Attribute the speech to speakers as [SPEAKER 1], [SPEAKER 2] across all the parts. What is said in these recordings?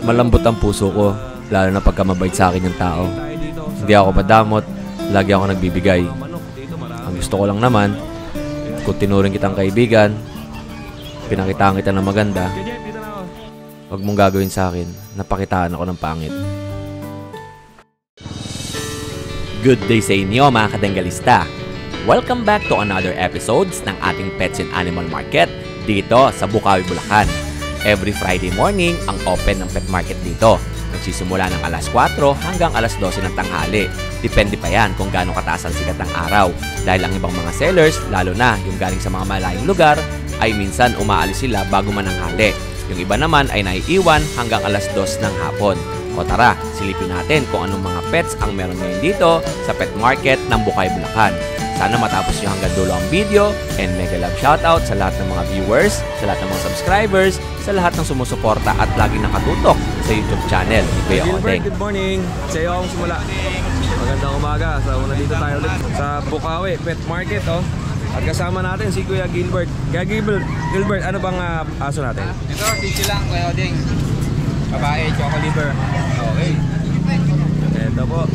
[SPEAKER 1] Malambot ang puso ko, lalo na pagka mabait sa akin yung tao. Hindi ako madamot, lagi ako nagbibigay. Ang gusto ko lang naman, kung tinuring kitang kaibigan, pinakitaan kita ng maganda, huwag mong gagawin sa akin, napakitaan ako ng pangit. Good day sa inyo mga kadanggalista! Welcome back to another episodes ng ating Pets and Animal Market dito sa Bukawi, Bulacan. Every Friday morning ang open ng pet market dito. Nagsisimula ng alas 4 hanggang alas 12 ng tanghali. Depende pa yan kung gaano kataas ang sikat ng araw. Dahil ang ibang mga sellers, lalo na yung galing sa mga malayong lugar, ay minsan umaalis sila bago mananghali. Yung iba naman ay naiiwan hanggang alas 2 ng hapon. O tara, silipin natin kung anong mga pets ang meron ngayon dito sa pet market ng Bukawi, Bulacan. Sana matapos nyo hanggang dulo ang video, and mega love shoutout sa lahat ng mga viewers, sa lahat ng mga subscribers, sa lahat ng sumusuporta at laging nakatutok sa YouTube channel ni Kuya Odeng.
[SPEAKER 2] Good morning! Sa iyo akong simula. Magandang umaga. So, nandito tayo ulit sa Bukawi Pet Market. Oh. At kasama natin si Kuya Gilbert. Kuya Gilbert, ano bang aso natin?
[SPEAKER 3] Ito, tissue lang, Kuya Odeng. Babae, choco liver.
[SPEAKER 2] Okay. Ito po.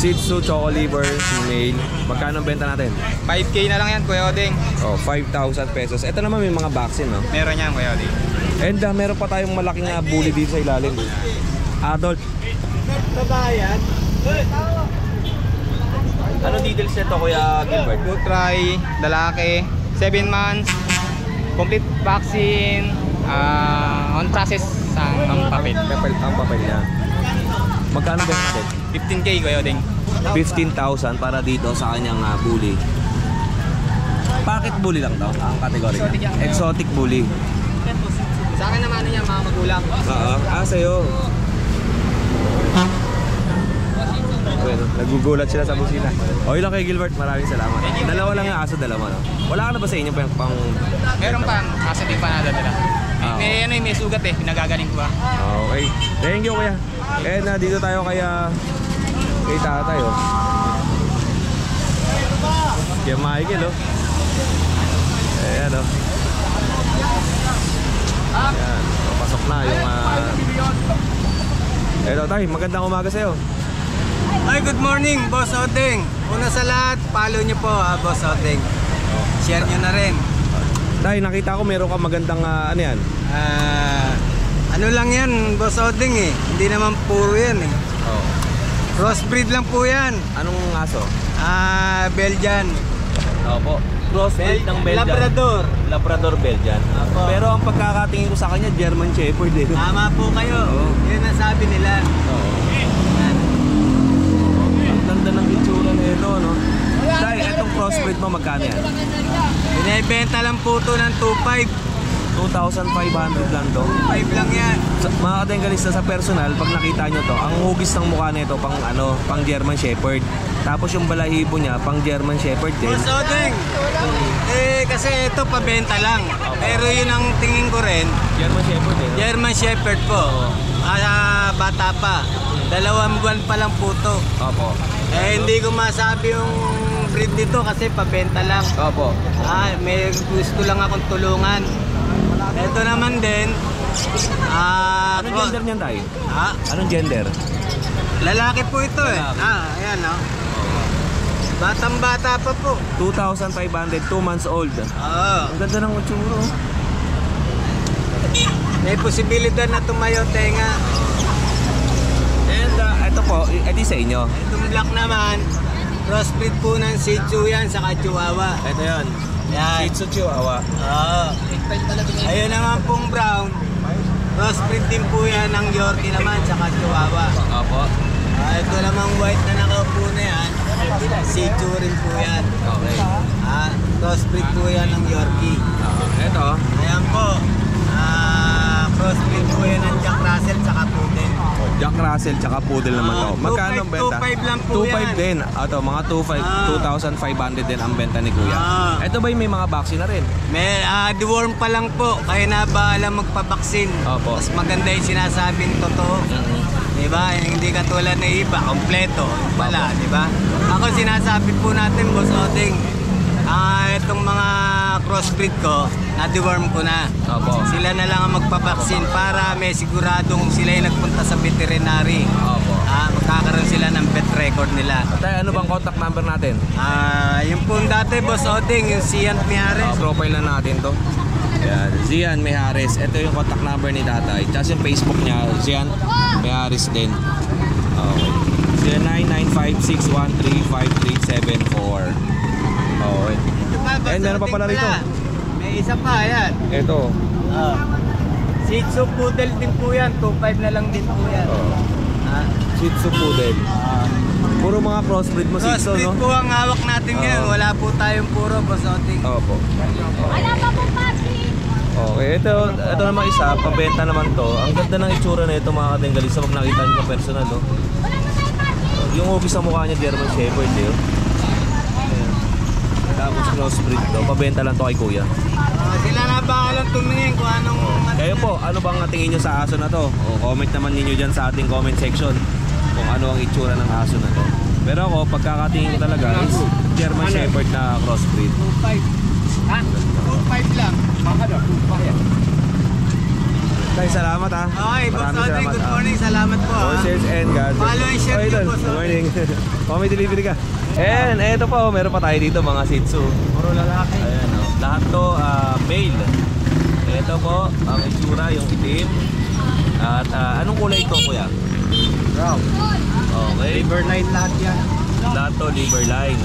[SPEAKER 2] Shih Tzu Choco Liver, female. Magkano ang benta natin?
[SPEAKER 3] 5K na lang yan, Kuya Odeng.
[SPEAKER 2] Oh, 5,000 pesos. Ito naman may mga vaccine, no?
[SPEAKER 3] Meron yan, Kuya Odeng.
[SPEAKER 2] And meron pa tayong malaking bully dito sa ilalim. Adult.
[SPEAKER 3] Babayan.
[SPEAKER 2] Ano details nito, Kuya Gilbert?
[SPEAKER 3] Good try, lalaki, 7 months, complete vaccine, on process ang papel.
[SPEAKER 2] Ang papel niya. Magkano benta natin?
[SPEAKER 3] 15K, Kuya Odeng.
[SPEAKER 2] 15,000 para dito sa kanyang bully. Pocket bully lang to ang kategory. Exotic bully.
[SPEAKER 3] Sa akin naman niya, mga magulang.
[SPEAKER 2] Oo. Sa'yo. Bueno, nagugulat sila sa busina. Okay lang kay Gilbert, maraming salamat. Dalawa lang yung aso, dalawa, no? Wala ka na ba sa inyo pang...
[SPEAKER 3] Meron pa, kasi di pa nadadala. May sugat eh, pinagagaling ko ba?
[SPEAKER 2] Okay. Thank you, Kuya. And dito tayo kay tatay, oh. Kaya Michael, oh. Ayan, oh. Ayan, papasok na yung Eto, tay, magandang umaga sa'yo.
[SPEAKER 4] Hi, good morning, Boss Odeng. Una sa lahat, follow nyo po, Boss Odeng. Share nyo na rin.
[SPEAKER 2] Tay, nakita ko meron ka magandang ano yan?
[SPEAKER 4] Ano lang yan, Boss Odeng eh. Hindi naman puro yan eh.
[SPEAKER 2] Oh.
[SPEAKER 4] Crossbreed lang po yan.
[SPEAKER 2] Anong aso?
[SPEAKER 4] Belgian.
[SPEAKER 2] Opo. Crossbreed ng Belgian.
[SPEAKER 4] Labrador.
[SPEAKER 2] Labrador Belgian.
[SPEAKER 4] Opo.
[SPEAKER 2] Pero ang pagkakatingin ko sa kanya, German Shepherd eh.
[SPEAKER 4] Tama po kayo.
[SPEAKER 2] Oo.
[SPEAKER 4] Yan ang sabi nila.
[SPEAKER 2] Oo. Ang ganda ng itsura na ito, no? Tay, etong crossbreed mo, magkano yan?
[SPEAKER 4] Binibenta lang po ito ng 2.5.
[SPEAKER 2] 2,500 lang to.
[SPEAKER 4] 5 lang yan.
[SPEAKER 2] Mga katenggalista, sa personal, pag nakita nyo to, ang hugis ng mukha nito pang German Shepherd. Tapos yung balahibo niya, pang German Shepherd din.
[SPEAKER 4] Boss Odeng, kasi ito pabenta lang. Pero yun ang tingin ko rin.
[SPEAKER 2] German Shepherd eh.
[SPEAKER 4] German Shepherd po. Bata pa. 2 buwan pa lang po to.
[SPEAKER 2] Opo.
[SPEAKER 4] Hindi ko masabi yung breed nito kasi pabenta lang.
[SPEAKER 2] Opo.
[SPEAKER 4] May gusto lang akong tulungan. Ito naman din.
[SPEAKER 2] Anong gender niyan, tay? Anong gender?
[SPEAKER 4] Lalaki po ito eh. Ayan o. Batang-bata pa po.
[SPEAKER 2] 2,500, 2 months old. Ang ganda ng utsuro.
[SPEAKER 4] May posibilidad na tumayo tenga.
[SPEAKER 2] And ito po, ito sa inyo.
[SPEAKER 4] Itong black naman, crossbreed po ng Shih Tzu yan, saka Chihuahua.
[SPEAKER 2] Ito yan.
[SPEAKER 4] Yan.
[SPEAKER 2] Shih Tzu Chihuahua.
[SPEAKER 4] Ayun naman pong brown, crossbreed din po yan ng Yorkie naman, saka Chihuahua.
[SPEAKER 2] Opo.
[SPEAKER 4] Ito namang white na nakaupo na yan, Shih Tzu rin po yan.
[SPEAKER 2] Okay.
[SPEAKER 4] Crossbreed po yan ng Yorkie.
[SPEAKER 2] Ito.
[SPEAKER 4] Ayan po, crossbreed po yan ng Jack Russell, saka Poodle.
[SPEAKER 2] Jack Russell tsaka Poodle naman to. Magkano ang benta?
[SPEAKER 4] 2.5 lang po
[SPEAKER 2] 2.5
[SPEAKER 4] yan.
[SPEAKER 2] din. Ito, mga 2,500 din ang benta ni Kuya. Ito ba yung may mga vaccine na rin?
[SPEAKER 4] May deworm pa lang po, kaya na bahala magpabaksin.
[SPEAKER 2] Opo.
[SPEAKER 4] Mas maganda yung sinasabing totoo. Diba? Hindi katulad na iba, kompleto. Wala, diba? Ako sinasabi po natin, Boss Odeng, itong mga crossbreed ko, na-deworm ko na.
[SPEAKER 2] Opo.
[SPEAKER 4] Sila sila na lang ang magpabaksin para may siguradong sila yung nagpunta sa veterinary.
[SPEAKER 2] Opo.
[SPEAKER 4] Magkakaroon sila ng vet record nila.
[SPEAKER 2] Tay, ano bang contact number natin?
[SPEAKER 4] Yung pong dati, Boss Oding, yung Sian Miares.
[SPEAKER 2] Profile na natin to. Ayan, Zian Mijares. Ito yung contact number ni tatay. Tapos yung Facebook niya, Zian Mijares din. Okay. 0995-613-5374. Okay. And meron pa pala rito.
[SPEAKER 4] May isa pa, ayan.
[SPEAKER 2] Ito.
[SPEAKER 4] Shih Tzu Poodle din po yan. 2.5 na lang din po yan.
[SPEAKER 2] Shih Tzu Poodle. Puro mga crossbreed mo, Shih Tzu,
[SPEAKER 4] Crossbreed
[SPEAKER 2] no?
[SPEAKER 4] po ang hawak natin ngayon. Wala po tayong puro, Boss Oding.
[SPEAKER 2] Opo.
[SPEAKER 5] Wala pa po pati.
[SPEAKER 2] Okay, ito naman isa, pabenta naman to. Ang ganda ng itsura na ito mga kadenggalista pag nakita nyo sa personal, no? Yung hugis sa mukha niya, German Shepherd, eh. Ayan. Tapos crossbreed to, pabenta lang to kay kuya.
[SPEAKER 4] Sila na ba lang tumingin kung anong...
[SPEAKER 2] Kayo po, ano bang tingin nyo sa aso na to? O comment naman ninyo dyan sa ating comment section kung ano ang itsura ng aso na to. Pero ako, pagkakatingin ko talaga is German Shepherd na crossbreed.
[SPEAKER 4] 2.5. Ha? 2.5 lang.
[SPEAKER 2] Tay, salamat ha.
[SPEAKER 4] Okay, Boss
[SPEAKER 2] Maraming
[SPEAKER 4] Oding,
[SPEAKER 2] salamat,
[SPEAKER 4] good
[SPEAKER 2] ha.
[SPEAKER 4] morning. Salamat po.
[SPEAKER 2] All sales and God.
[SPEAKER 4] Follow and share
[SPEAKER 2] Oh,
[SPEAKER 4] nyo,
[SPEAKER 2] idol.
[SPEAKER 4] Boss
[SPEAKER 2] Good morning. May delivery ka. And eto po, meron pa tayo dito mga Shih Tzu.
[SPEAKER 4] Puro lalaki.
[SPEAKER 2] Ayan, oh. Lahat to male. Ito po, ang itsura, yung itim. At anong kulay ito, kuya?
[SPEAKER 4] Brown.
[SPEAKER 2] Okay.
[SPEAKER 4] Liver line lahat yan.
[SPEAKER 2] Lahat to, liver line.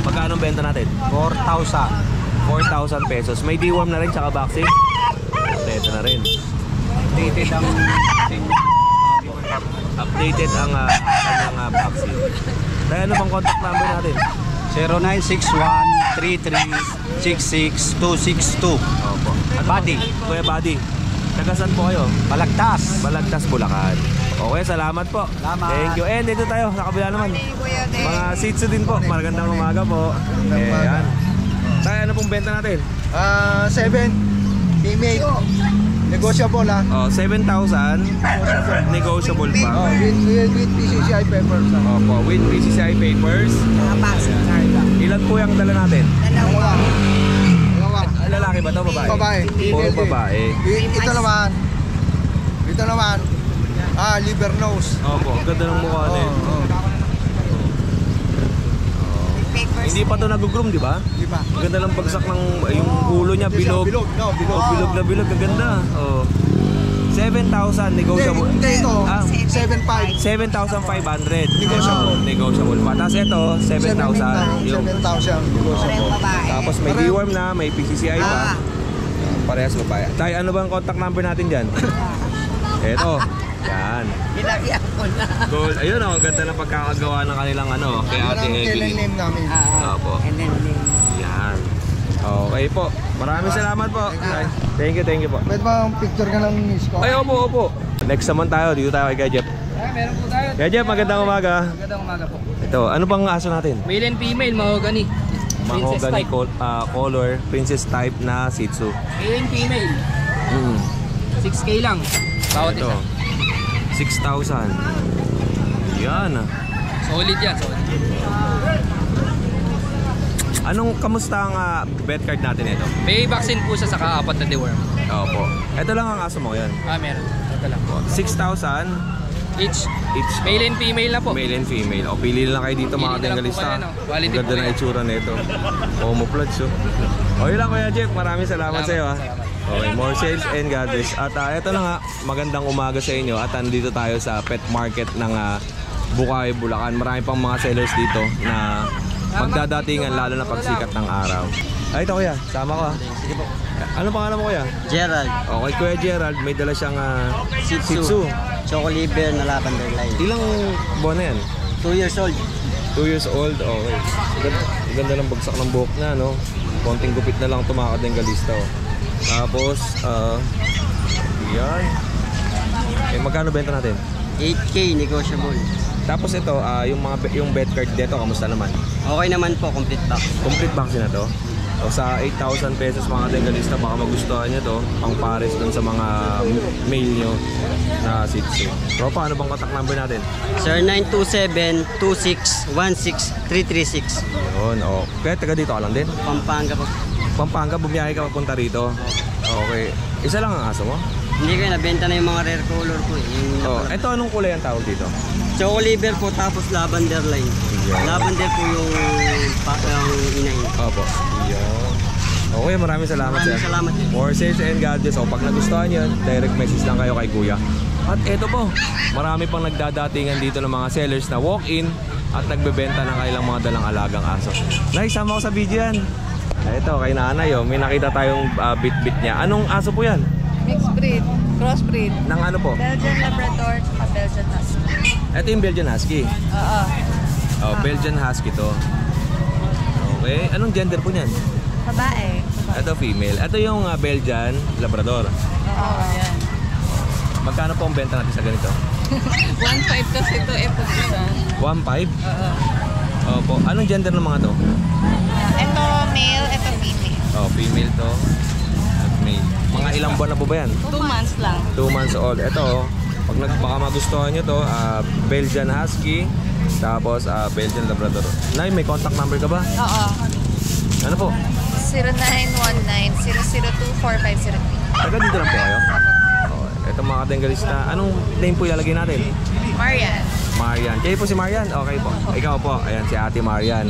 [SPEAKER 2] Magkano ang benta natin?
[SPEAKER 4] 4,000.
[SPEAKER 2] 4,000 pesos. May deworm na rin, tsaka vaccine. Ito na rin.
[SPEAKER 4] Dated ang...
[SPEAKER 2] Updated ang kanyang vaccine. Dahil ano bang contact number natin?
[SPEAKER 4] 0961-3366-262.
[SPEAKER 2] Opo.
[SPEAKER 4] Buddy.
[SPEAKER 2] Kuya Buddy. Tagasan po kayo?
[SPEAKER 4] Balagtas.
[SPEAKER 2] Balagtas, Bulacan. Okay, salamat po.
[SPEAKER 4] Salamat.
[SPEAKER 2] Thank you. And dito tayo, sa kabila naman. Mga Shih Tzu din po. Magandang umaga po. Ayan. Tayo, ano pong benta natin?
[SPEAKER 6] 7 female negotiable ha.
[SPEAKER 2] Oh, 7,000. Negotiable pa.
[SPEAKER 6] With PCCI papers ha.
[SPEAKER 2] Opo, with PCCI papers. Ilan po yung dala natin?
[SPEAKER 6] Dalawa.
[SPEAKER 2] Lalaki ba to? Babae?
[SPEAKER 6] Babae.
[SPEAKER 2] Puro babae.
[SPEAKER 6] Ito naman liver nose.
[SPEAKER 2] Opo, ganda ng mukha din. Hindi pa to nag-groom, di ba?
[SPEAKER 6] Di ba?
[SPEAKER 2] Ganda ng bagsak ng yung ulo niya, bilog.
[SPEAKER 6] Bilog. No, bilog.
[SPEAKER 2] Oh, bilog na bilog, ganda. Oh. 7,000 negotiable.
[SPEAKER 6] Hindi ito. 7.5.
[SPEAKER 2] 7,500.
[SPEAKER 6] Negotiable.
[SPEAKER 2] Negotiable pa. Tapos ito, 7,000. Yung
[SPEAKER 6] 7,000 negotiable.
[SPEAKER 2] tapos may deworm na, may PCCI pa. Parehas babae. Tay, ano bang contact number natin dyan? Eto. Yan.
[SPEAKER 5] Nilagyan ko na.
[SPEAKER 2] Gold. Ayun oh, ganda ng pagkakagawa ng kanilang ano, kay Ate
[SPEAKER 6] Yan ang
[SPEAKER 2] Evelyn.
[SPEAKER 6] name namin.
[SPEAKER 2] Opo.
[SPEAKER 5] And then,
[SPEAKER 2] Yan. Okay po. Maraming salamat po. Thank you po.
[SPEAKER 6] Pwede ba picture ka ng miss ko?
[SPEAKER 2] Ay, opo. Next naman tayo. Dito tayo kay Jeff.
[SPEAKER 3] Meron po tayo.
[SPEAKER 2] Kay Jeff, magandang umaga.
[SPEAKER 3] Magandang umaga po.
[SPEAKER 2] Ito, ano bang aso natin?
[SPEAKER 3] Male and female, mahogany. Princess
[SPEAKER 2] Mahogany
[SPEAKER 3] type.
[SPEAKER 2] color, princess type na Shih Tzu.
[SPEAKER 3] Male and female. 6K lang. Bawat
[SPEAKER 2] Ito.
[SPEAKER 3] isa.
[SPEAKER 2] 6,000. Yan.
[SPEAKER 3] Solid yan. Solid.
[SPEAKER 2] Kamusta ang vet card natin ito?
[SPEAKER 3] May vaccine po siya sa 4 na deworm.
[SPEAKER 2] Opo. Ito lang ang aso mo, yan.
[SPEAKER 3] Meron. Ito lang.
[SPEAKER 2] 6,000
[SPEAKER 3] Each.
[SPEAKER 2] each.
[SPEAKER 3] Male and female na po.
[SPEAKER 2] Male and female. O, pili lang kayo dito mga
[SPEAKER 3] Pili na lang po
[SPEAKER 2] tengalista.
[SPEAKER 3] kayo, no? Quality
[SPEAKER 2] Ganda
[SPEAKER 3] po
[SPEAKER 2] na
[SPEAKER 3] yan.
[SPEAKER 2] itsura nito. Homoplats, oh. O, yun lang Kuya Jeff. Maraming salamat sa iyo, ha. Okay, more sales and God bless. At ito na nga, magandang umaga sa inyo. At andito tayo sa pet market ng Bukawi, Bulacan. Marami pang mga sellers dito na magdadatingan lalo na pagsikat ng araw. Ay, ito Kuya. Sama ko, ha. Sige po. Ano pangalan mo Kuya?
[SPEAKER 4] Gerald.
[SPEAKER 2] Okay, Kuya Gerald. May dala siyang
[SPEAKER 4] Shih
[SPEAKER 2] Shih Tzu.
[SPEAKER 4] Choco liver na lavender line.
[SPEAKER 2] Ilang buwan na yan?
[SPEAKER 4] 2 years old.
[SPEAKER 2] 2 years old, okay. Ganda ng bagsak ng buhok na, no? Konting gupit na lang tumakad ng galista, oh. Tapos, yan. Eh, magkano benta natin?
[SPEAKER 4] 8K negotiable.
[SPEAKER 2] Tapos ito, yung bed card dito, kamusta naman?
[SPEAKER 4] Okay naman po, complete box.
[SPEAKER 2] Complete vaccine na to. So, sa 8,000 pesos mga dengalista, baka magustuhan nyo to. Pang pares dun sa mga mail nyo na Shih Tzu. Tropa, ano bang contact number natin?
[SPEAKER 4] Sir, 927-26-16336.
[SPEAKER 2] Yun, oh. Kaya taga dito ka lang din?
[SPEAKER 4] Pampanga po.
[SPEAKER 2] Pampanga, bumiyahe ka papunta rito. Okay. Isa lang ang aso mo?
[SPEAKER 4] Hindi ko nabenta na yung mga rare color ko.
[SPEAKER 2] Oh, ito anong kulay ang tawag dito?
[SPEAKER 4] Choco liver po tapos lavender line.
[SPEAKER 2] Yeah.
[SPEAKER 4] Lavender po yung inahin.
[SPEAKER 2] Opo. Yun. Okay, maraming salamat sir.
[SPEAKER 4] Maraming salamat.
[SPEAKER 2] More sales and gadgets. O pag nagustuhan yun, direct message lang kayo kay Kuya. At eto po, marami pang nagdadatingan dito ng mga sellers na walk-in at nagbebenta ng kailang mga dalang alagang aso. Nay, sama ko sa video yan. Eto, kay nanay may nakita tayong bit-bit niya. Anong aso po yan?
[SPEAKER 5] Mixed breed, crossbreed.
[SPEAKER 2] Nang ano po?
[SPEAKER 5] Belgian Labrador, Belgian Husky.
[SPEAKER 2] Ito yung Belgian Husky.
[SPEAKER 5] Oo.
[SPEAKER 2] Oh, Belgian Husky to. Okay, anong gender po niyan?
[SPEAKER 5] Babae.
[SPEAKER 2] Ito female. Ito yung Belgian Labrador.
[SPEAKER 5] Oo, yan.
[SPEAKER 2] Magkano po ang benta natin sa ganito?
[SPEAKER 5] 1.5 kasi ito, isa.
[SPEAKER 2] 1.5?
[SPEAKER 5] Oo.
[SPEAKER 2] Opo. Anong gender ng mga to?
[SPEAKER 5] Ito male, ito female.
[SPEAKER 2] Oh, female to. At male. Mga ilang buwan na po ba yan?
[SPEAKER 5] 2 months lang.
[SPEAKER 2] 2 months old. Ito, pag baka magustuhan nyo to, Belgian Husky, tapos Belgian Labrador. Nay, may contact number ka ba?
[SPEAKER 5] Oo.
[SPEAKER 2] Ano po?
[SPEAKER 5] 0919-002-4503.
[SPEAKER 2] Taga dito lang po kayo? Oh, ito mga katengalista. Anong name po ilalagay natin?
[SPEAKER 5] Marian.
[SPEAKER 2] Marian. Kayo po si Marian? Okay po. Ikaw po. Ayan, si Ate Marian.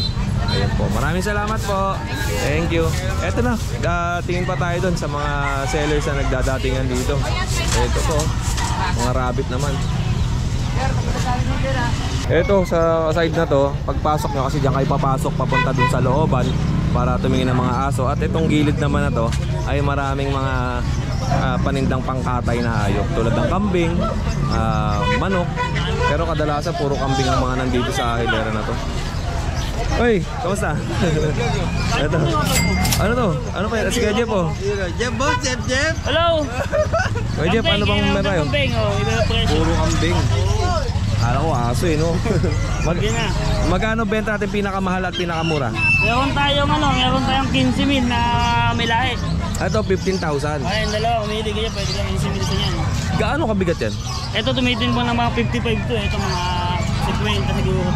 [SPEAKER 2] Ayan po. Maraming salamat po. Thank you. Eto na. Tingin pa tayo dun sa mga sellers na nagdadatingan dito. Ito po. Mga rabbit naman. Ito, sa side na to, pagpasok nyo, kasi diyan kayo papasok papunta dun sa looban para tumingin ng mga aso. At itong gilid naman na to ay maraming mga panindang pangkatay na hayop tulad ng kambing, manok. Pero kadalasan puro kambing ang mga nandito sa hilera na to. Hoy, kamusta? Ito. Ano to? Ano pa yan? Sige, Jeff oh.
[SPEAKER 4] Jeff boss, Jeff.
[SPEAKER 3] Hello!
[SPEAKER 2] Hoy, Jeff, ano bang meron tayo? Puro kambing. Kala ko aso no? Magkano benta natin pinakamahal at pinakamura?
[SPEAKER 3] Meron tayong 15,000 na may lahi.
[SPEAKER 2] Ito, 15,000.
[SPEAKER 3] Ay, yung dalawa, umili kayo, pwede lang 15,000 sa yan.
[SPEAKER 2] Gaano kabigat yan?
[SPEAKER 3] Ito tumitin po ng mga 55 to, ito mga 50 siguro.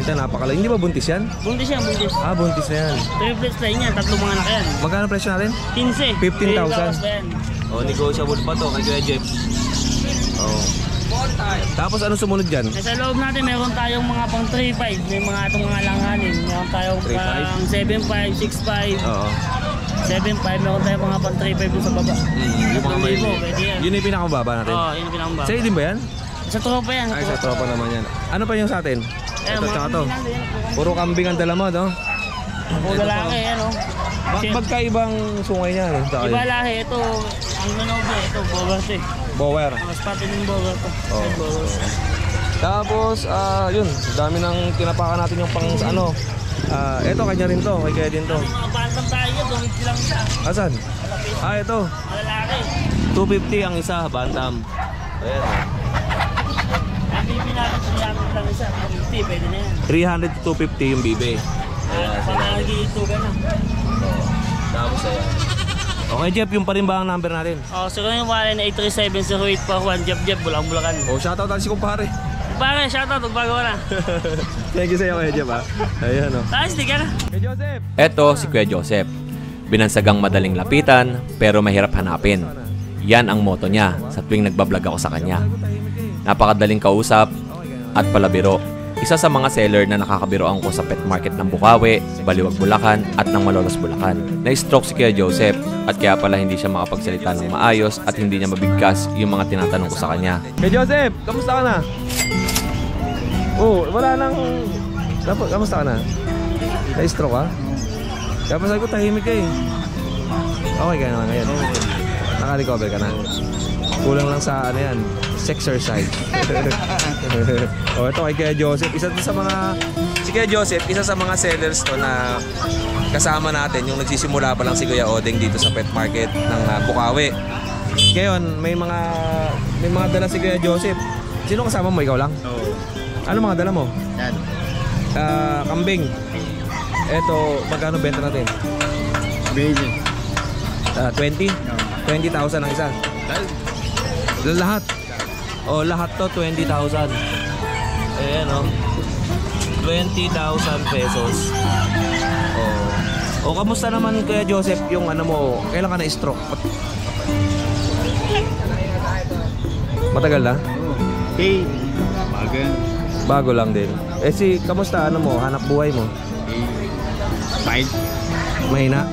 [SPEAKER 2] 55-50, napakalaki. Hindi ba buntis yan?
[SPEAKER 3] Buntis yan, buntis.
[SPEAKER 2] Buntis na yan.
[SPEAKER 3] Triplets line yan, tatlong mga anak yan.
[SPEAKER 2] Magkano presyo natin?
[SPEAKER 3] 15.
[SPEAKER 2] 15,000. Negotiable pa to kay Kuya Jeff. Tapos ano sumunod dyan?
[SPEAKER 3] Sa loob natin meron tayong mga pang 3.5, may mga itong mga langanin. Meron tayong
[SPEAKER 2] 3.5?
[SPEAKER 3] pang 7.5, 6.5,
[SPEAKER 2] Oo.
[SPEAKER 3] 7.5, meron tayong mga pang 3.5 dun sa baba.
[SPEAKER 2] Yung mga may...
[SPEAKER 3] Pwede yan.
[SPEAKER 2] Yun yung pinakamababa natin?
[SPEAKER 3] Oo, yun yung pinakambaba.
[SPEAKER 2] Sa'yo din ba yan?
[SPEAKER 3] Sa tropa yan.
[SPEAKER 2] Ay, sa tropa naman yan. Ano pa yung sa atin? Ito, tsaka to.
[SPEAKER 3] Puro
[SPEAKER 2] Puro kambing ang dala mo, no?
[SPEAKER 3] lalaki, ano.
[SPEAKER 2] Magkaibang sungay niya, no? Tsaka
[SPEAKER 3] Iba
[SPEAKER 2] yun.
[SPEAKER 3] lahi, ito, ang manobo, ito, bower to eh.
[SPEAKER 2] Bower.
[SPEAKER 3] Mas pati ng bower to.
[SPEAKER 2] Oo.
[SPEAKER 3] Bower.
[SPEAKER 2] Tapos, yun, dami nang tinapakan natin yung pang ano. Ito, kanya rin to, kay Kaya din to.
[SPEAKER 3] Mga bantam tayo, dumit lang siya.
[SPEAKER 2] Asan? Ito.
[SPEAKER 3] Mga lalaki.
[SPEAKER 2] 250 ang isa, bantam. Ayan.
[SPEAKER 3] Ang bibi natin, 300 lang isa. 50, pwede na yan.
[SPEAKER 2] 300 to 250 yung bibe.
[SPEAKER 3] Pag-iitugan na.
[SPEAKER 2] Tapos ayan. Okay, Jeff, yung pa rin ba ang number natin?
[SPEAKER 3] So kung yung wala na 837-0841, Jeff, Bulacan.
[SPEAKER 2] Shoutout natin si kumpare.
[SPEAKER 3] Pare, shoutout, magbago na.
[SPEAKER 2] Thank you sa iyo, Kuya Jeff, ha. Ayan, o.
[SPEAKER 3] Tayo, sticker.
[SPEAKER 2] Kuya Joseph!
[SPEAKER 1] Eto si Kuya Joseph. Binansagang madaling lapitan pero mahirap hanapin. Yan ang motto niya sa tuwing nagbablog ako sa kanya. Napakadaling kausap at palabiro. Isa sa mga seller na nakakabiroan ko sa pet market ng Bukawi, Baliwag, Bulacan at ng Malolos, Bulacan. Na-stroke si Kuya Joseph at kaya pala hindi siya makapagsalita ng maayos at hindi niya mabigkas yung mga tinatanong ko sa kanya.
[SPEAKER 2] Kuya Joseph, kamusta ka na? Wala nang... Kamusta ka na? Na-stroke ka? Kaya pa sabi ko, tahimik ka eh. Okay ka naman ngayon. Naka-recover ka na. Kulang lang sa ano yan, exercise. Ito kay Kuya Joseph. Si Kuya Joseph, isa sa mga sellers to na kasama natin. Yung nagsisimula pa lang si Kuya Odeng dito sa pet market ng Bukawi. Ngayon, may mga dala si Kuya Joseph. Sino kasama mo? Ikaw lang? Oo. Ano mga dala mo?
[SPEAKER 4] Yan.
[SPEAKER 2] Kambing. Eto, magkano benta natin? 20? 20,000 ang isa. Lahat. Lahat to 20,000. Ayan 20,000 pesos. O kamusta naman Kuya Joseph yung ano mo, kailan ka na-stroke? Matagal na?
[SPEAKER 4] Okay.
[SPEAKER 2] Bago lang din. Eh kamusta ano mo, hanap buhay mo?
[SPEAKER 4] Five.
[SPEAKER 2] Mahina?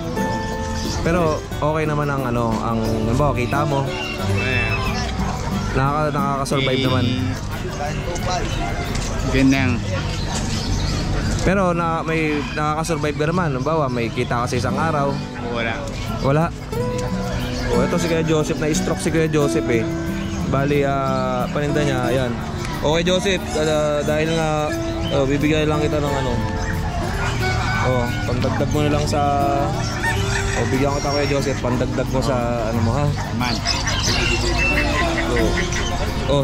[SPEAKER 2] Pero okay naman ang ano, ang halimbawa kita mo. Nakaka-survive naman.
[SPEAKER 3] Ganyan.
[SPEAKER 2] Pero may nakaka-survive ka naman. Halimbawa, may kita ka sa isang araw. Wala. O ito si Kuya Joseph, na-stroke si Kuya Joseph eh. Bali, paninda niya, ayan. Okay Joseph, dahil nga bibigyan lang kita ng ano. Pandagdag mo na lang sa bigyan kita Kuya Joseph, pandagdag mo sa ano mo ha.
[SPEAKER 3] Man.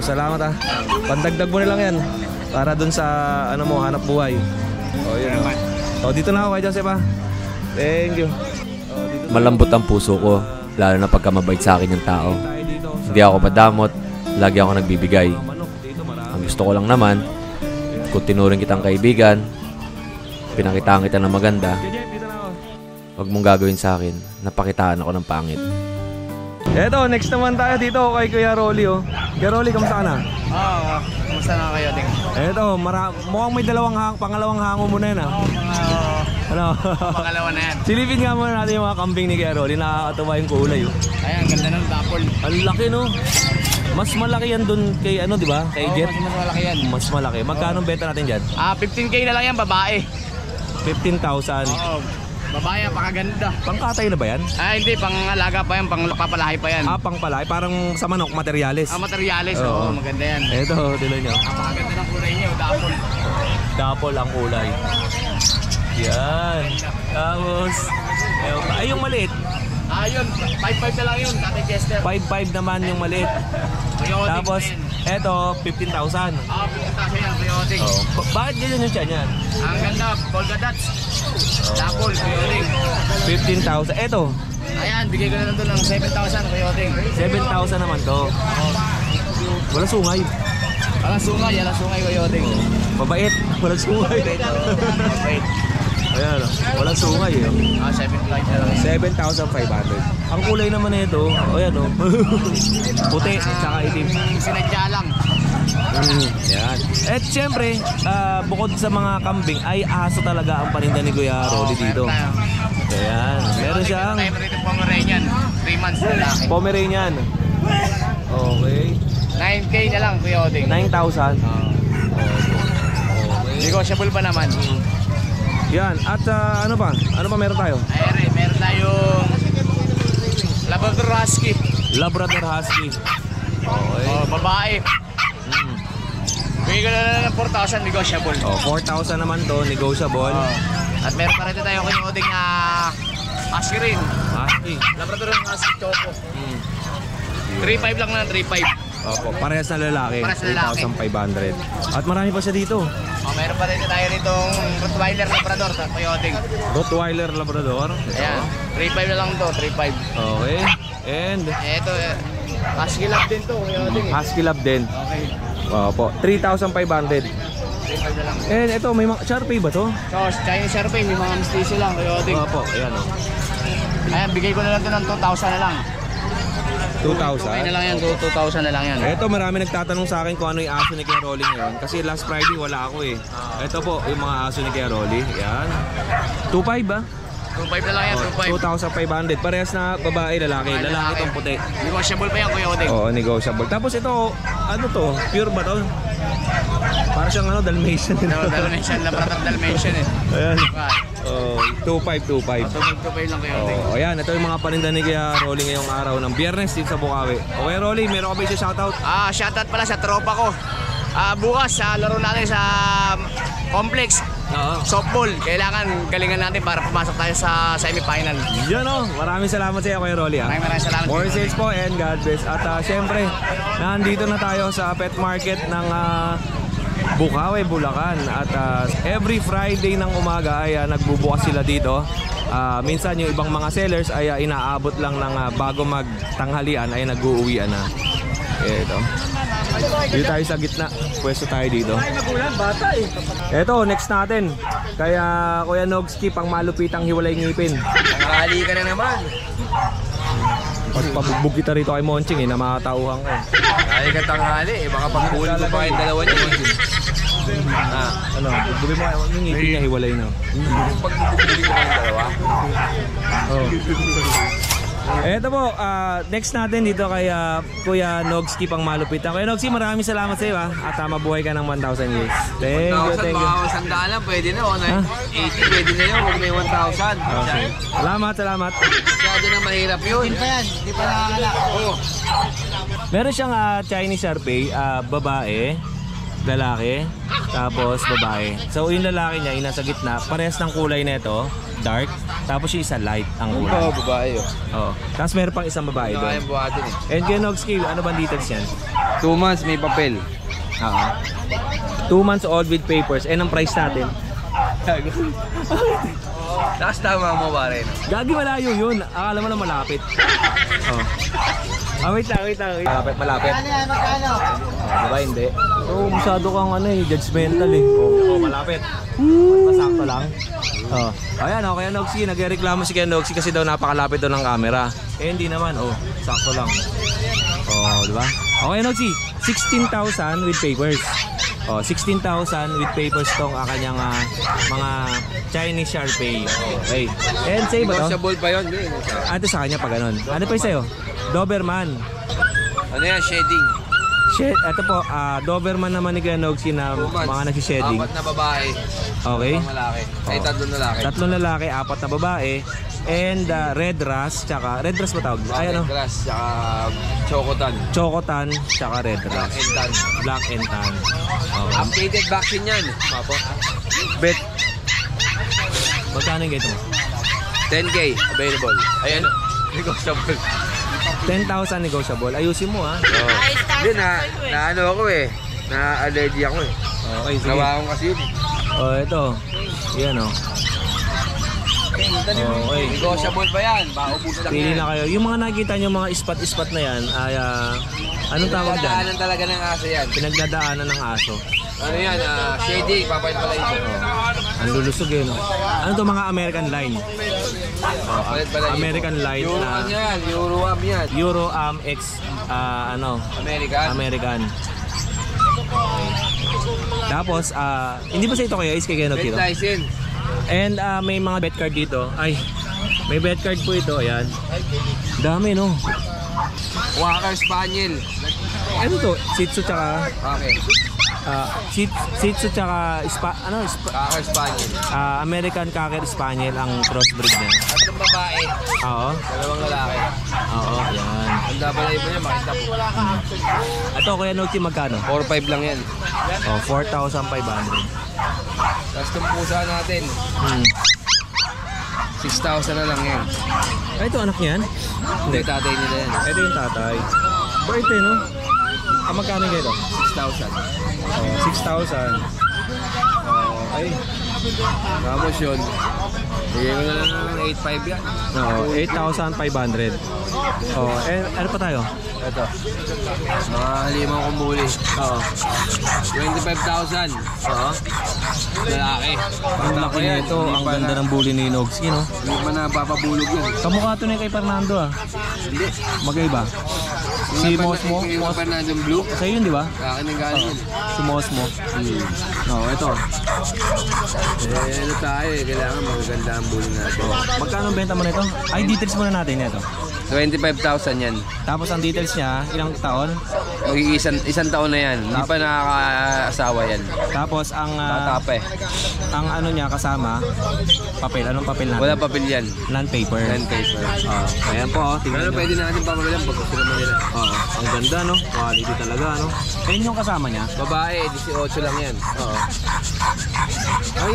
[SPEAKER 2] Salamat ha. Pandagdag mo na lang yan para dun sa ano mo, hanap buhay. Yun. Dito na ako Kuya Joseph ha. Thank you.
[SPEAKER 1] Malambot ang puso ko, lalo na pagka mabait sa akin yung tao. Hindi ako padamot, lagi ako nagbibigay. Ang gusto ko lang naman, kung tinuring kitang kaibigan, pinakitaan kita ng maganda, huwag mong gagawin sa akin, napakitaan ako ng pangit.
[SPEAKER 2] Eto, next naman tayo dito kay Kuya Rolly Kuya Rolly, kamusta ka na?
[SPEAKER 3] Kamusta na kayo, Ding?
[SPEAKER 2] Eto, mukhang may pangalawang hango mo na yan ha. Ano?
[SPEAKER 3] Pangalawa na yan.
[SPEAKER 2] Silipin nga muna natin yung mga kambing ni Kuya Rolly, nakakatawa yung kulay
[SPEAKER 3] Ayan, ganda ng dapol.
[SPEAKER 2] Ang laki no? Mas malaki yan dun kay ano, di ba? Kay Jet?
[SPEAKER 3] Mas malaki yan.
[SPEAKER 2] Mas malaki. Magkano benta natin dyan?
[SPEAKER 3] 15K na lang yan, babae.
[SPEAKER 2] 15,000.
[SPEAKER 3] Babae, pakaganda.
[SPEAKER 2] Pangkatay na ba yan?
[SPEAKER 3] Hindi, pangalaga pa yan, pangpapalahay pa yan.
[SPEAKER 2] Pangpalay. Parang sa manok, materyales.
[SPEAKER 3] Materyales,
[SPEAKER 2] Oo.
[SPEAKER 3] maganda yan.
[SPEAKER 2] Eto, dila nyo.
[SPEAKER 3] Napakaganda ng kulay niyo, dapol.
[SPEAKER 2] Dapol ang kulay. Yan. Tapos, yung maliit.
[SPEAKER 3] Yun, 5.5 na lang yun, Tatay Chester.
[SPEAKER 2] 5.5 naman yung maliit. Tapos, eto, 15,000.
[SPEAKER 3] 15,000 yan, Coyoting.
[SPEAKER 2] Bakit ganyan yung tiyan yan?
[SPEAKER 3] Ang ganda, Polka Dots. Dapol, Coyoting.
[SPEAKER 2] 15,000. Eto,
[SPEAKER 3] Ayan, bigay ko na lang doon ng 7,000, Coyoting.
[SPEAKER 2] 7,000 naman to. Wala sungay.
[SPEAKER 3] Alang sungay, Coyoting.
[SPEAKER 2] Mabait. Wala sungay.
[SPEAKER 3] Wait.
[SPEAKER 2] Ayan, walang sungay
[SPEAKER 3] 7,500 na lang.
[SPEAKER 2] 7,500. Ang kulay naman nito, ayan puti, tsaka itim.
[SPEAKER 3] Sinadya lang.
[SPEAKER 2] Yan. At syempre, bukod sa mga kambing, ay aso talaga ang paninda ni Kuya Rolly dito. Ayan, meron siyang
[SPEAKER 3] Tayo rito Pomeranian, 3 months na laki.
[SPEAKER 2] Pomeranian. Okay.
[SPEAKER 3] 9K na lang, Coyoting.
[SPEAKER 2] 9,000.
[SPEAKER 3] Negotiable pa naman.
[SPEAKER 2] Yan, at ano pa? Ano pa meron tayo?
[SPEAKER 3] Ayan, meron tayong Labrador Husky.
[SPEAKER 2] Labrador Husky. Okay.
[SPEAKER 3] Babae. Bigay ko na lang ng 4,000, negotiable.
[SPEAKER 2] 4,000 naman to, negotiable.
[SPEAKER 3] At meron pa rin tayo Coyoting Husky rin.
[SPEAKER 2] Husky.
[SPEAKER 3] Labrador Husky Choco. 3,500 lang na, 3,500.
[SPEAKER 2] Opo, parehas na lalaki.
[SPEAKER 3] Parehas na lalaki.
[SPEAKER 2] 3,500. At marami pa siya dito.
[SPEAKER 3] Meron pa rin tayo nitong Rottweiler Labrador sa Coyoting.
[SPEAKER 2] Rottweiler Labrador.
[SPEAKER 3] Ayan, 3,500 na lang to, 3,500.
[SPEAKER 2] Okay. And
[SPEAKER 3] Ito, Husky Lab din to, Coyoting.
[SPEAKER 2] Husky Lab din.
[SPEAKER 3] Okay,
[SPEAKER 2] Opo, 3,500.
[SPEAKER 3] 3,500 na lang.
[SPEAKER 2] And ito, may mga Sharpie ba to?
[SPEAKER 3] So, Chinese Sharpie, may mga mestizo lang, Coyoting.
[SPEAKER 2] Opo, ayan o.
[SPEAKER 3] Ayan, bigay ko na lang to ng 2,000 na lang. 2K
[SPEAKER 2] 2,000.
[SPEAKER 3] na lang yan, 2,000 na lang yan.
[SPEAKER 2] Ito, marami nagtatanong sa akin kung ano yung aso ni Kuya Rolly ngayon. Kasi last Friday wala ako eh. Ito po, yung mga aso ni Kuya Rolly. Yan. 2,500 ba?
[SPEAKER 3] 2,500 na lang yan, 2,500.
[SPEAKER 2] 2,500. Parehas na babae, lalaki. Lalaki itong puti.
[SPEAKER 3] Negotiable pa yan, Coyoting.
[SPEAKER 2] Oo, negotiable. Tapos ito, ano to? Pure ba to? Para siyang ano, Dalmatian.
[SPEAKER 3] Dalmatian, Labrador Dalmatian eh.
[SPEAKER 2] Ayan. 2,525.
[SPEAKER 3] 2,500 lang, Coyoting.
[SPEAKER 2] Ayan, ito yung mga paninda ni Kuya Rolly ngayong araw ng Biyernes dito sa Bukawi. Okay, Rolly, meron ka ba isa shoutout?
[SPEAKER 3] Shoutout pala sa tropa ko. Bukas, laro natin sa complex. Softball. Kailangan galingan natin para pumasok tayo sa semi-final.
[SPEAKER 2] Yan o, maraming salamat sa iyo Kuya Rolly.
[SPEAKER 3] Maraming salamat.
[SPEAKER 2] More sales po and God bless. At syempre, nandito na tayo sa pet market ng Bukawi, Bulacan. At every Friday ng umaga ay nagbubukas sila dito. Minsan yung ibang mga sellers ay inaabot lang ng bago magtanghalian ay nag-uuwian na. Ito. Dito tayo sa gitna. Pwesto tayo dito. Eto, next natin. Kaya Kuya Nogski, pang malupitang hiwalay ngipin.
[SPEAKER 3] Nakali ka na naman.
[SPEAKER 2] Pag pabugbog kita rito kay Monching na makatauhan ka.
[SPEAKER 3] Nakali ka tanghali baka pagpuli ko pa kayong dalawa niya.
[SPEAKER 2] Ano, bugbugin mo yung ngipin niya hiwalay na.
[SPEAKER 3] Pagpuli ko kayong dalawa.
[SPEAKER 2] Eto po, next natin dito kay Kuya Nogski pang malupitan. Kuya Nogski, maraming salamat sa iyo at mabuhay ka ng 1,000 years. Thank you, thank you.
[SPEAKER 3] Baka 100 lang, pwede na. 80, pwede na yun. Huwag na yung 1,000.
[SPEAKER 2] Okay. Salamat.
[SPEAKER 3] Masyado na mahirap yun.
[SPEAKER 4] Hindi pa yan, hindi pa nakakala.
[SPEAKER 3] Oo.
[SPEAKER 2] Meron siyang Chinese Sharpei, babae, lalaki, tapos babae. So yung lalaki niya, yung nasa gitna, parehas ng kulay nito, dark, tapos yung isa light ang kulay.
[SPEAKER 3] Oo, babae yun.
[SPEAKER 2] Oo. Tapos meron pang isang babae doon.
[SPEAKER 3] Kaya buhatin eh.
[SPEAKER 2] And Kuya Nogski, ano bang details yan?
[SPEAKER 3] 2 months may papel.
[SPEAKER 2] Oo. 2 months old with papers. And ang price natin?
[SPEAKER 3] Tapos tama mo ba rin?
[SPEAKER 2] Gagi, malayo yun. Akala mo na malapit. Oh. Wait lang. Malapit.
[SPEAKER 4] Magkano?
[SPEAKER 2] Diba hindi? So, masyado kang judgmental eh. Malapit. Masakto lang. Ayan, Kuya Nogski, nagreklamo si Kuya Nogski kasi daw napakalapit daw ng camera. Eh, hindi naman. Sakto lang. Diba? Okay, Nogski, 16,000 with papers. 16,000 with papers tong kanyang mga Chinese Sharpei. Okay. And say ba to?
[SPEAKER 3] Negotiable pa yun.
[SPEAKER 2] Ito sa kanya pa ganun. Ano pa yung sa'yo? Doberman.
[SPEAKER 3] Ano yan? Shedding.
[SPEAKER 2] Ito po, Doberman naman ni Kuya Nogski na
[SPEAKER 3] 2 months.
[SPEAKER 2] mga nagsisheding.
[SPEAKER 3] 4 na babae.
[SPEAKER 2] Okay.
[SPEAKER 3] 3 malaki. Ay, 3 lalaki.
[SPEAKER 2] 3 lalaki, 4 na babae. And red ras, tsaka red ras ba tawag? Ay, ano?
[SPEAKER 3] Grass, tsaka chocotan.
[SPEAKER 2] Chocotan, tsaka red ras.
[SPEAKER 3] Black and tan.
[SPEAKER 2] Black and tan.
[SPEAKER 3] Updated vaccine yan. Papo.
[SPEAKER 2] Bet. Magkano yung ganito mo?
[SPEAKER 3] 10K available. Ayan. Negotiable.
[SPEAKER 2] 10,000 negotiable. Ayusin mo ha.
[SPEAKER 3] Hindi na ano ako eh. Na allergy ako eh.
[SPEAKER 2] Okay, sige.
[SPEAKER 3] Gawa akong kasi yun.
[SPEAKER 2] Ito. Yan Okay.
[SPEAKER 3] Negotiable pa yan. Maubos lang
[SPEAKER 2] Pili
[SPEAKER 3] yan.
[SPEAKER 2] na kayo. Yung mga nakikita nyo, mga ispat-ispat na yan, ay anong tawag dyan?
[SPEAKER 3] Pinagdadaanan talaga ng aso yan.
[SPEAKER 2] Pinagdadaanan ng aso.
[SPEAKER 3] Ano yan? Shading. Papayat pala ito.
[SPEAKER 2] Ang lulusog eh, no? Ano to, mga American line?
[SPEAKER 3] Papayat pala ito.
[SPEAKER 2] American line
[SPEAKER 3] Euro
[SPEAKER 2] na
[SPEAKER 3] yan. Euro yan.
[SPEAKER 2] Euro X
[SPEAKER 3] American.
[SPEAKER 2] American. Okay. Tapos hindi ba sa ito kayo? Is kay Kuya Nogski to?
[SPEAKER 3] License.
[SPEAKER 2] And may mga bet card dito. Ay, may bet card po ito. Ayan. Dami, no?
[SPEAKER 3] Walker Spaniel.
[SPEAKER 2] Ano to? Shih Tzu tsaka
[SPEAKER 3] Okay.
[SPEAKER 2] Shih Tzu tsaka
[SPEAKER 3] Walker Spaniel.
[SPEAKER 2] American Cocker Spaniel ang crossbreed niya.
[SPEAKER 3] 3 babae.
[SPEAKER 2] Oo.
[SPEAKER 3] 2 lalaki.
[SPEAKER 2] Oo, yan.
[SPEAKER 3] Ang dabal mo niya, makita po.
[SPEAKER 2] Ito, Kuya Nogski, magkano?
[SPEAKER 3] 4-5 lang yan.
[SPEAKER 2] 4,500.
[SPEAKER 3] Tapos itong pusa natin, 6,000 na lang yan.
[SPEAKER 2] Ay, ito anak niyan?
[SPEAKER 3] Hindi, tatay nila yan.
[SPEAKER 2] Ito yung tatay. Bait eh, no? Magkano yung ito?
[SPEAKER 3] 6,000.
[SPEAKER 2] 6,000. Ay.
[SPEAKER 3] Tapos yun, bigay ko na lang ng 8,500 yan.
[SPEAKER 2] Oo, 8,500. Ano pa tayo?
[SPEAKER 3] Ito. Mga halimang kumbuli.
[SPEAKER 2] Oo.
[SPEAKER 3] 25,000.
[SPEAKER 2] Oo.
[SPEAKER 3] Lalaki.
[SPEAKER 2] Ang laki nito, ang ganda ng bully ni Nogski, no?
[SPEAKER 3] Hindi pa napapabulog yun.
[SPEAKER 2] Kamukha ito na kay Fernando,
[SPEAKER 3] Hindi.
[SPEAKER 2] Magkaiba. Si Mosmo.
[SPEAKER 3] Yung Fernandong Blue.
[SPEAKER 2] Sa'yo yun, di ba?
[SPEAKER 3] Akin ang galing yun.
[SPEAKER 2] Si Mosmo. Oo, ito.
[SPEAKER 3] Ano tayo eh. Kailangan magaganda ang bully natin.
[SPEAKER 2] Magkano ang benta mo nito? Ay, details muna natin nito.
[SPEAKER 3] 25,000 yan.
[SPEAKER 2] Tapos ang details niya, ilang taon?
[SPEAKER 3] Isang taon na yan. Hindi pa nakaka-asawa yan.
[SPEAKER 2] Tapos ang
[SPEAKER 3] Tatape.
[SPEAKER 2] ang ano niya kasama, papel. Anong papel natin?
[SPEAKER 3] Wala papel yan.
[SPEAKER 2] Non-paper.
[SPEAKER 3] Non-paper.
[SPEAKER 2] Ayan po, tingnan
[SPEAKER 3] Pero
[SPEAKER 2] nyo.
[SPEAKER 3] pwede natin papabilang pag gusto naman nila.
[SPEAKER 2] Oo, ang ganda, no? Quality talaga, no? Ayan yung kasama niya.
[SPEAKER 3] Babae, 18 lang yan.
[SPEAKER 2] Oo.
[SPEAKER 3] Ay,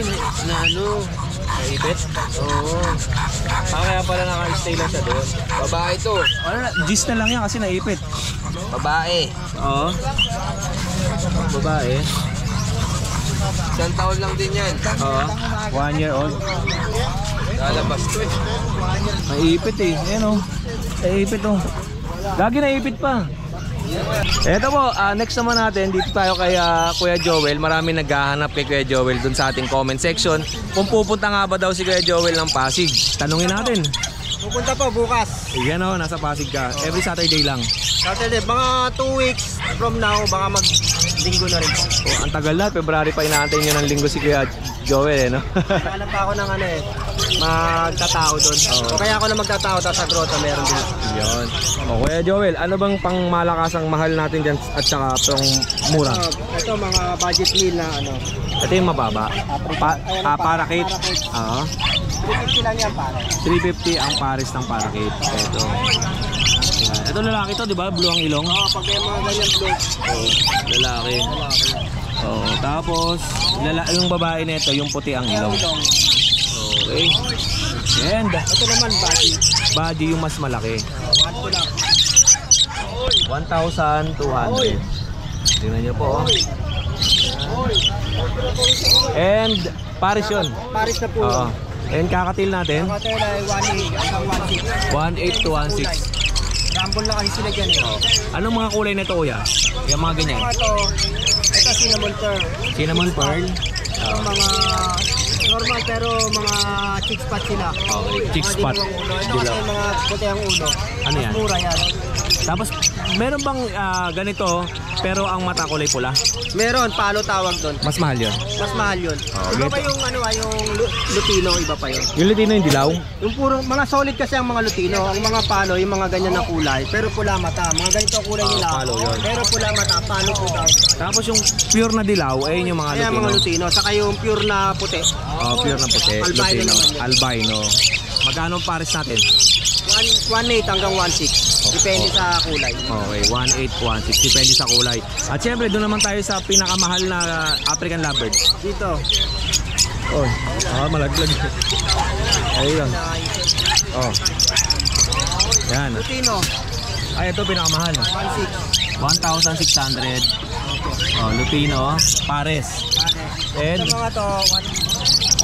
[SPEAKER 3] na ano?
[SPEAKER 2] Naipit?
[SPEAKER 3] Oo.
[SPEAKER 2] Kaya pala naka-stay lang siya doon.
[SPEAKER 3] Babae to.
[SPEAKER 2] Ano na, gist na lang yan kasi naipit.
[SPEAKER 3] Babae.
[SPEAKER 2] Oo. Babae.
[SPEAKER 3] Isang taon lang din yan.
[SPEAKER 2] Oo. 1 year old.
[SPEAKER 3] Lalabas to eh.
[SPEAKER 2] Naipit eh. Ayan o. Naipit o. Lagi naipit pa. Eto po, next naman natin, dito tayo kay Kuya Joel. Marami naghahanap kay Kuya Joel dun sa ating comment section. Kung pupunta nga ba daw si Kuya Joel ng Pasig, tanungin natin.
[SPEAKER 4] Pupunta po bukas.
[SPEAKER 2] Yan o, nasa Pasig ka. Every Saturday lang.
[SPEAKER 4] Saturday, mga 2 weeks from now, baka mag-linggo na rin.
[SPEAKER 2] Oh, ang tagal na, February pa inaantay nyo ng linggo si Kuya Joel, no?
[SPEAKER 4] Hanap pa ako ng magtatao doon. O kaya ako na magtatao, tapos sa grotto meron din.
[SPEAKER 2] Yun. O, Kuya Joel, ano bang pangmalakasang mahal natin dyan at saka pang mura?
[SPEAKER 4] Ito mga budget meal na
[SPEAKER 2] Ito yung mababa. Parakit. Oo.
[SPEAKER 4] 350 lang yan para.
[SPEAKER 2] 350 ang pares ng parakit. Ito. Yan. Ito lalaki to, di ba? Blue ang ilong.
[SPEAKER 4] Oo, pag may mga ganyan blue.
[SPEAKER 2] Oh, lalaki. Oh, tapos yung babae nito, yung puti ang ilong. Okay. And
[SPEAKER 4] Ito naman
[SPEAKER 2] body yung mas malaki. 1,200. Tingnan niyo po. And pares yun.
[SPEAKER 4] Paris na po.
[SPEAKER 2] Oo. And kakatil natin,
[SPEAKER 4] Hotel ay
[SPEAKER 2] 1,800
[SPEAKER 4] 1.8 hanggang 1.6.
[SPEAKER 2] to 1,600.
[SPEAKER 4] Rambol na kasi sila dyan
[SPEAKER 2] Anong mga kulay nito, kuya? Yung mga ganyan.
[SPEAKER 4] Ito cinnamon pearl.
[SPEAKER 2] Cinnamon pearl.
[SPEAKER 4] Ito mga normal pero mga chick spot sila.
[SPEAKER 2] Okay, chick spot.
[SPEAKER 4] Ito kasi mga puti ang ulo.
[SPEAKER 2] Ano yan?
[SPEAKER 4] Mas mura yan.
[SPEAKER 2] Tapos, meron bang ganito, pero ang mata kulay pula?
[SPEAKER 4] Meron, palo tawag doon.
[SPEAKER 2] Mas mahal yun.
[SPEAKER 4] Mas mahal yun. Iba pa yung yung lutino, iba pa yun.
[SPEAKER 2] Yung Lutino yung dilaw?
[SPEAKER 4] Yung puro, mga solid kasi ang mga lutino. Ang mga palo, yung mga ganyan na kulay. Pero pula mata. Mga ganito ang kulay nila.
[SPEAKER 2] Palo yun.
[SPEAKER 4] Pero pula mata, palo po daw.
[SPEAKER 2] Tapos yung pure na dilaw, ayun yung mga
[SPEAKER 4] Kaya
[SPEAKER 2] Lutino.
[SPEAKER 4] mga lutino. Saka yung pure na puti.
[SPEAKER 2] Pure na puti.
[SPEAKER 4] Albino
[SPEAKER 2] Lutino.
[SPEAKER 4] naman yun.
[SPEAKER 2] Albino. Magkano ang pares natin?
[SPEAKER 4] 1.8 hanggang 1.6. Depende sa kulay.
[SPEAKER 2] Okay, 1,800, 1,600. Depende sa kulay. At syempre, doon naman tayo sa pinakamahal na African Lovebird.
[SPEAKER 4] Dito.
[SPEAKER 2] Oh, malaglag. Ayun lang. Oh. Yan.
[SPEAKER 4] Lutino.
[SPEAKER 2] Ay, ito pinakamahal.
[SPEAKER 4] 1.6.
[SPEAKER 2] 1,600. Oh, Lutino, pares. And
[SPEAKER 4] Sa mga to,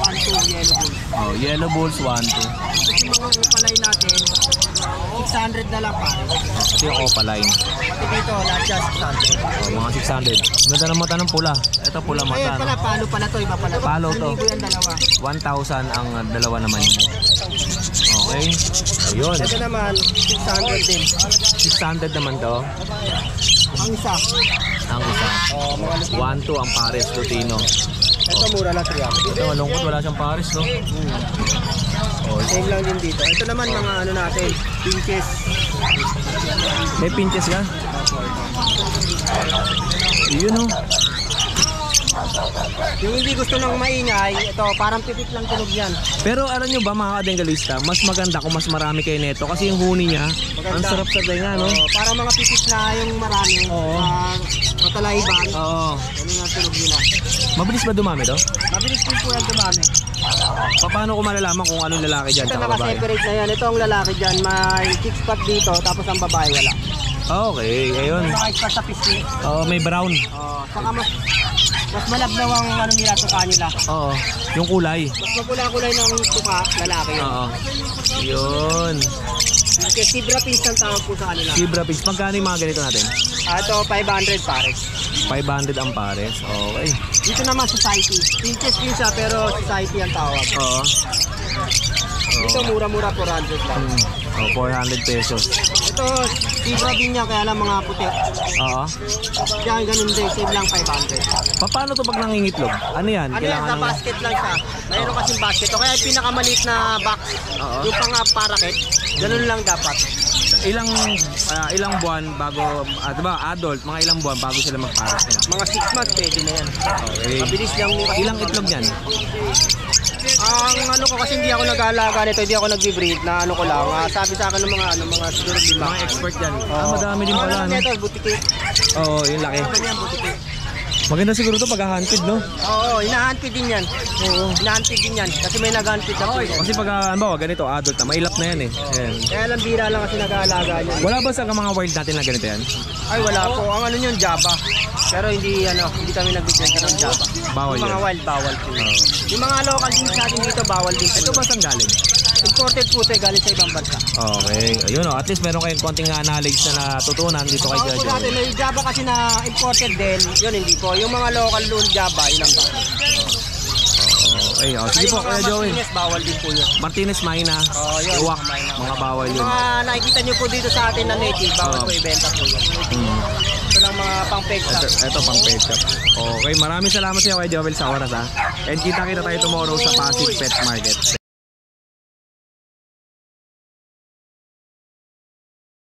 [SPEAKER 4] 1.2 yellow bulls.
[SPEAKER 2] oh, yellow bulls 1,200.
[SPEAKER 4] Yung mga upalay natin, 600 na lang pare.
[SPEAKER 2] Ito yung opaline.
[SPEAKER 4] Pati dito, lahat siya 600.
[SPEAKER 2] Oh, mga 600. Ganda ng mata ng pula. Ito pula
[SPEAKER 4] Ayun
[SPEAKER 2] mata.
[SPEAKER 4] pala, palo pala to, iba pala.
[SPEAKER 2] Palo to.
[SPEAKER 4] 1,000 yung dalawa.
[SPEAKER 2] 1,000 ang dalawa naman yun. Okay. Ayun.
[SPEAKER 4] Ito naman, 600 din.
[SPEAKER 2] 600 naman to.
[SPEAKER 4] Ang isa.
[SPEAKER 2] Ang isa.
[SPEAKER 4] Mga lutino.
[SPEAKER 2] 1,200 ang pares Lutino.
[SPEAKER 4] Ito mura lang 300.
[SPEAKER 2] Ito, malungkot. Wala siyang pares, no?
[SPEAKER 4] Same lang din dito. Ito naman mga natin, pinches.
[SPEAKER 2] May pinches ka? Yun, no?
[SPEAKER 4] Yung hindi gusto ng maingay, ito parang pipit lang tunog yan.
[SPEAKER 2] Pero alam nyo ba mga kadengalista, mas maganda kung mas marami kayo neto kasi yung huni niya, ang sarap sa tenga, no?
[SPEAKER 4] Para mga pipit na yung marami.
[SPEAKER 2] Oo.
[SPEAKER 4] Matalahiban.
[SPEAKER 2] Oo.
[SPEAKER 4] Ano nga tunog nila.
[SPEAKER 2] Mabilis ba dumami to?
[SPEAKER 4] Mabilis din po yan dumami.
[SPEAKER 2] Paano ko malalaman kung anong lalaki dyan
[SPEAKER 4] Ito
[SPEAKER 2] tsaka babae?
[SPEAKER 4] naka-separate na yan. Ito ang lalaki dyan. May chick spot dito, tapos ang babae wala.
[SPEAKER 2] Okay, ayun.
[SPEAKER 4] May naka-spot sa pisngi.
[SPEAKER 2] Oo, may brown.
[SPEAKER 4] Saka mas malabnaw ang ano nila, tuka nila.
[SPEAKER 2] Oo, yung kulay.
[SPEAKER 4] Mas mapula-kulay ng tuka, lalaki yun.
[SPEAKER 2] Oo. Yun.
[SPEAKER 4] Kasi zebra pins ang tawag po sa kanila.
[SPEAKER 2] Zebra fish. Magkano yung mga ganito natin?
[SPEAKER 4] Ito, 500 pares.
[SPEAKER 2] 500 ang pares. Okay.
[SPEAKER 4] Dito naman society. Pinches yun siya, pero society ang tawag.
[SPEAKER 2] Oo.
[SPEAKER 4] Dito mura-mura 400 lang.
[SPEAKER 2] Oh, 400 pesos.
[SPEAKER 4] Ito, zebra din niya, kaya lang mga puti.
[SPEAKER 2] Oo.
[SPEAKER 4] Diyan, ganun din, save lang 500.
[SPEAKER 2] Paano to pag nangingitlog? Ano yan?
[SPEAKER 4] Ano yan, sa basket lang siya. Mayroon kasing basket. O kaya yung pinakamaliit na box, yung pang parakit, ganun lang dapat.
[SPEAKER 2] Ilang buwan bago, diba, adult, mga ilang buwan bago sila magparas niya?
[SPEAKER 4] Mga 6 months, pwede na yan.
[SPEAKER 2] Okay.
[SPEAKER 4] Mabilis lang.
[SPEAKER 2] Ilang itlog yan?
[SPEAKER 4] Ang ano ko kasi hindi ako nag-aalaga nito, hindi ako nagbi-breed na ano ko lang. Sabi sa akin ng mga siguro 5.
[SPEAKER 2] Mga expert yan. Madami din pala, no?
[SPEAKER 4] Ito, butiki.
[SPEAKER 2] Oo, yung laki.
[SPEAKER 4] Ganyan, butiki.
[SPEAKER 2] Maganda siguro to pag hunted, no?
[SPEAKER 4] Oo, hinahuntid din yan. Oo, hinahuntid din yan. Kasi may nag-huntid na po yan.
[SPEAKER 2] Kasi pag, ganito, adult na, mailap na yan eh. Ayan.
[SPEAKER 4] Kaya lang bira lang kasi nag-aalaga niyan.
[SPEAKER 2] Wala ba sa mga wild natin na ganito yan?
[SPEAKER 4] Ay, wala po. Ang ano yun, Java. Pero hindi kami nagbibenta ng Java.
[SPEAKER 2] Bawal
[SPEAKER 4] Yung mga
[SPEAKER 2] yan.
[SPEAKER 4] wild, bawal po. Yung mga local din natin dito, bawal din.
[SPEAKER 2] Ito ba saan galing?
[SPEAKER 7] Imported po ito, galing sa ibang bansa.
[SPEAKER 2] Okay. Ayun at least meron kayong konting knowledge na natutunan dito kay Kuya
[SPEAKER 7] Ako po
[SPEAKER 2] Joel.
[SPEAKER 7] natin, may Java kasi na imported din. Yun, hindi po. Yung mga local loan Java, yun ang bawal.
[SPEAKER 2] Okay, sige po Kuya Joel.
[SPEAKER 7] Martinez, bawal din po yun.
[SPEAKER 2] Martinez Maina.
[SPEAKER 7] Yun.
[SPEAKER 2] Uwak. Mga bawal
[SPEAKER 7] Yung
[SPEAKER 2] yun.
[SPEAKER 7] mga nakikita nyo po dito sa atin na native, bawal po ibenta po yun. Ito lang mga pang-peg shop.
[SPEAKER 2] Ito pang pet shop. Okay, maraming salamat sa iyo Kuya Joel sa oras ha. And kita-kita tayo tomorrow sa Pasig Pet Market.